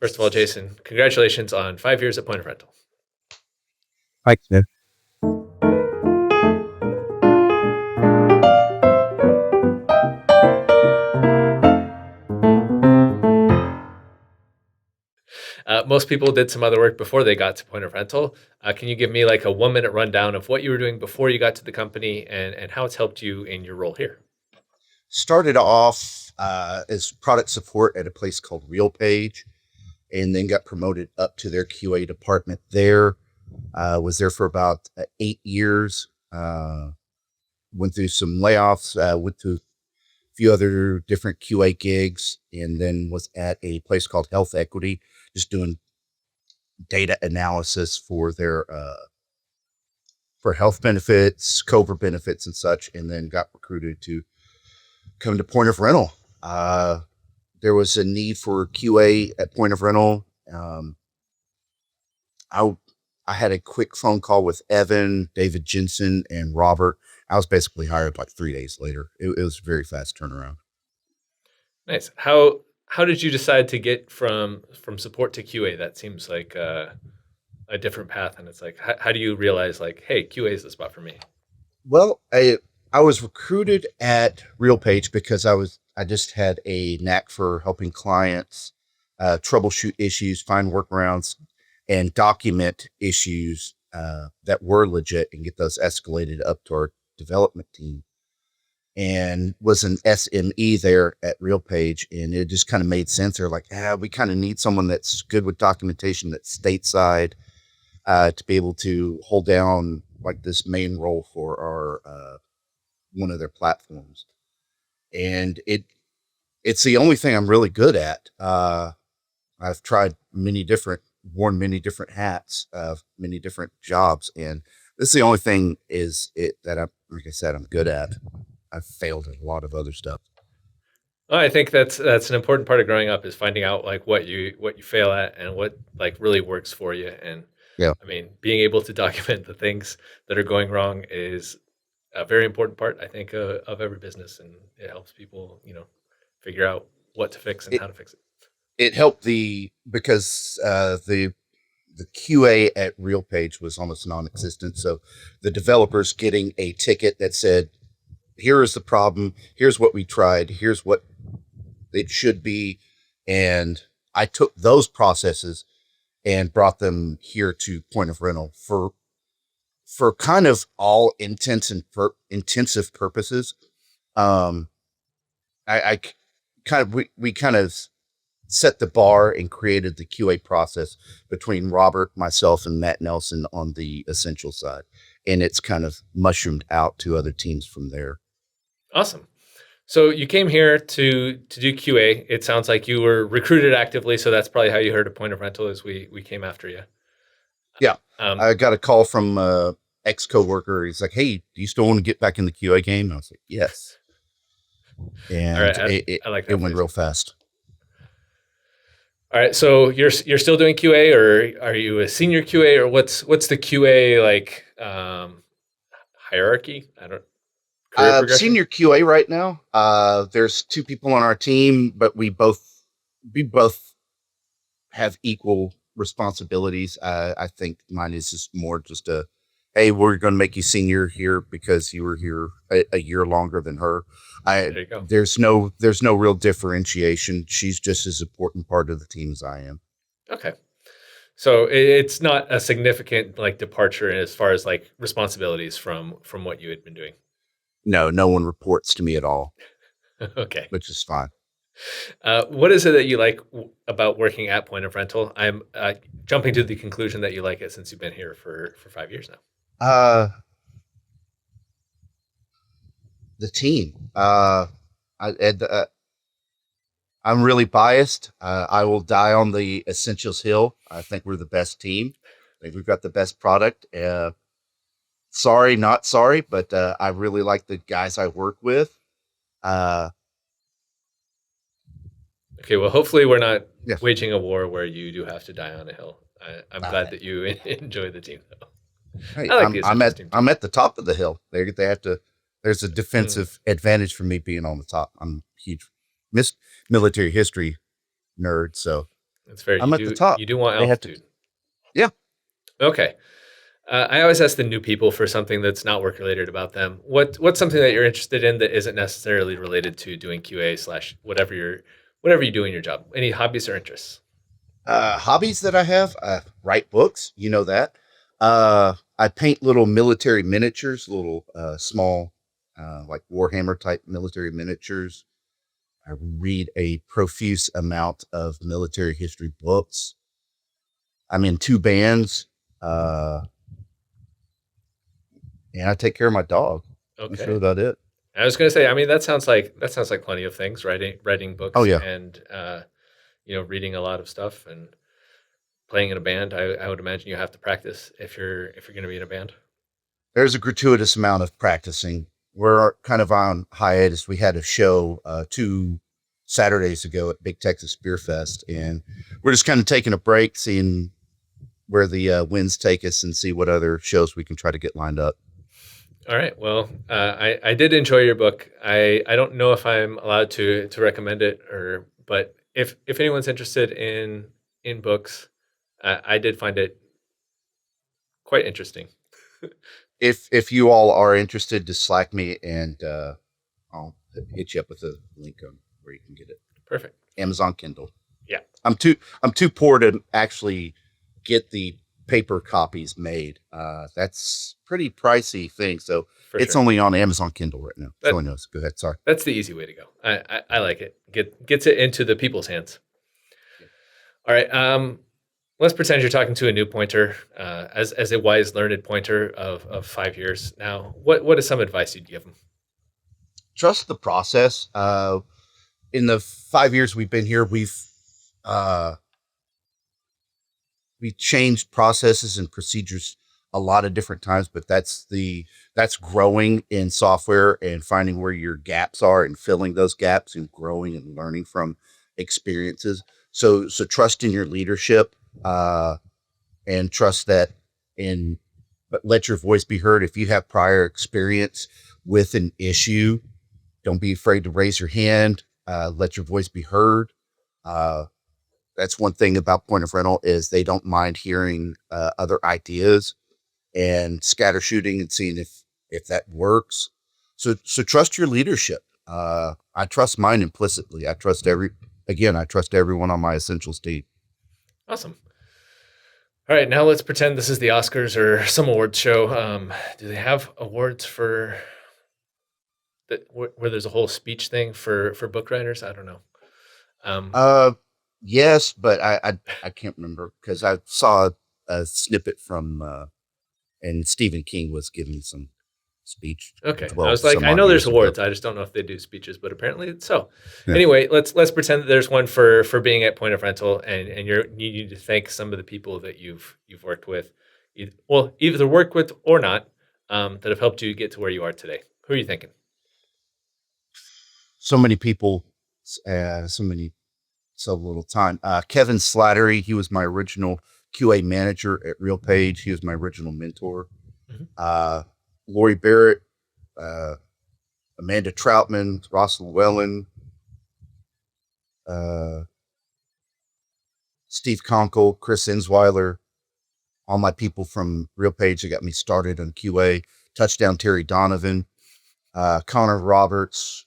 First of all, Jason, congratulations on 5 years at Point of Rental. Thanks, Nick. Most people did some other work before they got to Point of Rental. Can you give me like a 1 minute rundown of what you were doing before you got to the company and how it's helped you in your role here? Started off as product support at a place called RealPage, and then got promoted up to their QA department there. Was there for about 8 years. Went through some layoffs, went to a few other different QA gigs, and then was at a place called Health Equity, just doing data analysis for their for health benefits, Cobra benefits, and such, and then got recruited to come to Point of Rental. There was a need for QA at Point of Rental. I had a quick phone call with Evan, David Jensen, and Robert. I was basically hired like 3 days later. It was a very fast turnaround. Nice. How did you decide to get from support to QA? That seems like a different path, and it's like how do you realize like, hey, QA is the spot for me? Well, I was recruited at RealPage because I just had a knack for helping clients troubleshoot issues, find workarounds, and document issues that were legit and get those escalated up to our development team. And was an SME there at RealPage, and it just kind of made sense. They're like, we kind of need someone that's good with documentation, that's stateside, to be able to hold down like this main role for our one of their platforms. And it's the only thing I'm really good at. I've tried worn many different hats, many different jobs, and this is the only thing that like I said, I'm good at. I've failed at a lot of other stuff. Well, I think that's an important part of growing up is finding out like what you fail at and what like really works for you. And Yeah. I mean, being able to document the things that are going wrong is a very important part, I think, of every business, and it helps people, figure out what to fix and how to fix it. It helped because the QA at RealPage was almost non-existent. So the developers getting a ticket that said, here is the problem, here's what we tried, here's what it should be. And I took those processes and brought them here to Point of Rental for kind of all intents and intensive purposes. We kind of set the bar and created the QA process between Robert, myself, and Matt Nelson on the essential side. And it's kind of mushroomed out to other teams from there. Awesome. So you came here to do QA. It sounds like you were recruited actively, so that's probably how you heard of Point of Rental as we came after you. Yeah. I got a call from ex-coworker. He's like, hey, do you still want to get back in the QA game? I was like, yes. And all right, I like that. It went real fast. All right, so you're still doing QA, or are you a senior QA, or what's the QA like hierarchy? I don't. Senior QA right now. There's 2 people on our team, but we both have equal responsibilities. I think mine is just more just hey, we're going to make you senior here because you were here a year longer than her. There you go. There's no real differentiation. She's just as important part of the team as I am. Okay. So it's not a significant like departure as far as like responsibilities from what you had been doing. No one reports to me at all. Okay. Which is fine. What is it that you like about working at Point of Rental? I'm jumping to the conclusion that you like it since you've been here for 5 years now. The team. I'm really biased. I will die on the Essentials Hill. I think we're the best team. I think we've got the best product. Sorry, not sorry, but I really like the guys I work with. Okay, well, hopefully we're not waging a war where you do have to die on a hill. I'm glad that you enjoy the team, though. Hey, I'm at the top of the hill. They have to. There's a defensive advantage for me being on the top. I'm a huge military history nerd, so That's fair. I'm at the top. You do want They have to, altitude. yeah. Okay. I always ask the new people for something that's not work related about them. What's something that you're interested in that isn't necessarily related to doing QA slash whatever you do in your job? Any hobbies or interests? Hobbies that I have, write books, you know that. I paint little military miniatures, little small, like Warhammer type military miniatures. I read a profuse amount of military history books. I'm in two bands, uh, and I take care of my dog. That's really Okay. about it. I was going to say, I mean, that sounds like plenty of things. Writing Oh books yeah, and reading a lot of stuff and playing in a band. I would imagine you have to practice if you're going to be in a band. there's a gratuitous amount of practicing. We're kind of on hiatus. We had a show 2 Saturdays ago at Big Texas Beer Fest, and we're just kind of taking a break, seeing where the winds take us, and see what other shows we can try to get lined up. All right. Well, I did enjoy your book. I don't know if I'm allowed to recommend it but if anyone's interested in books, I did find it quite interesting. If you all are interested, just Slack me, and I'll hit you up with a link on where you can get it. Perfect. Amazon Kindle. Yeah. I'm too poor to actually get the paper copies made. That's pretty pricey thing. So For it's sure. only on Amazon Kindle right now. That, So I knows. Go ahead. Sorry. that's the easy way to go. I like it. Gets it into the people's hands. Yeah. All right. Let's pretend you're talking to a new pointer, as a wise, learned pointer of 5 years now. What is some advice you'd give them? Trust the process. In the 5 years we've been here, uh, we changed processes and procedures a lot of different times, but that's growing in software and finding where your gaps are and filling those gaps and growing and learning from experiences. So trust in your leadership, and trust that in but let your voice be heard. If you have prior experience with an issue, don't be afraid to raise your hand. Let your voice be heard. Uh, that's one thing about Point of Rental is they don't mind hearing other ideas and scatter shooting and seeing if that works. So trust your leadership. I trust mine implicitly. I trust everyone on my essentials team. Awesome. All right, now let's pretend this is the Oscars or some awards show. Do they have awards for that where there's a whole speech thing for book writers? I don't know. Um, Yes, but I can't remember because I saw a snippet from and Stephen King was giving some speech okay, as I well was like, some I odd know there's years ago. awards. I just don't know if they do speeches, but apparently it's so. Yeah. Anyway, let's pretend that there's one for being at Point of Rental, and you need to thank some of the people that you've worked with, either worked with or not, that have helped you get to where you are today. Who are you thinking? So many people, so little time. Kevin Slattery, he was my original QA manager at RealPage. He was my original mentor. Mhm. Lori Barrett, uh, Amanda Troutman, Ross Llewellyn, uh, Steve Conkle, Chris Insweiler, all my people from RealPage that got me started on QA. Touchdown Terry Donovan, Connor Roberts,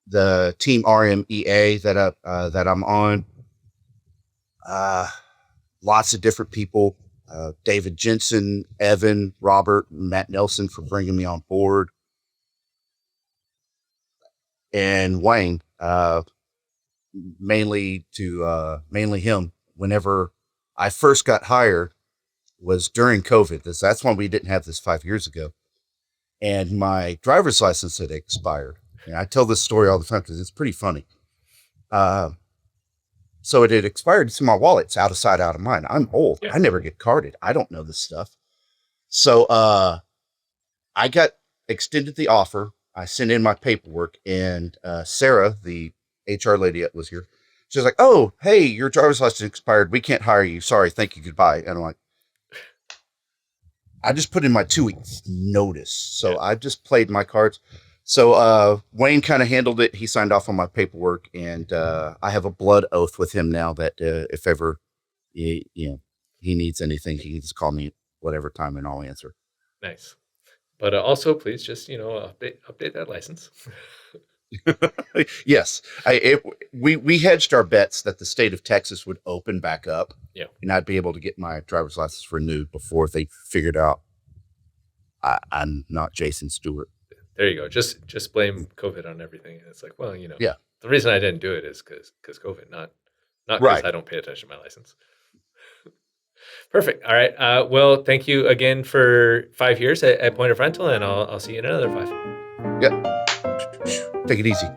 the team RMEA that I'm on. Lots of different people. David Jensen, Evan, Robert, and Matt Nelson for bringing me on board. And Wayne, mainly him. Whenever I first got hired was during COVID. That's when we didn't have this 5 years ago. And my driver's license had expired. And I tell this story all the time because it's pretty funny. So it had expired. It's in my wallet. It's out of sight, out of mind. I'm old. Yeah. I never get carded. I don't know this stuff. So I got extended the offer. I sent in my paperwork, and Sarah, the HR lady that was here, she's like, "Oh, hey, your driver's license expired. We can't hire you. Sorry. Thank you. Goodbye." And I'm like, I just put in my 2 weeks notice. So Yeah. I just played my cards. So Wayne kind of handled it. He signed off on my paperwork, and I have a blood oath with him now that if ever he needs anything, he can just call me whatever time, and I'll answer. Nice. But also, please just update that license. Yes, we hedged our bets that the state of Texas would open back up, Yeah. and I'd be able to get my driver's license renewed before they figured out I'm not Jason Stewart. There you go. Just blame COVID on everything. And it's like, well, Yeah. the reason I didn't do it is because COVID, not because Right. I don't pay attention to my license. Perfect. All right. Well, thank you again for 5 years at Point of Rental, and I'll see you in another 5. Yep. Take it easy.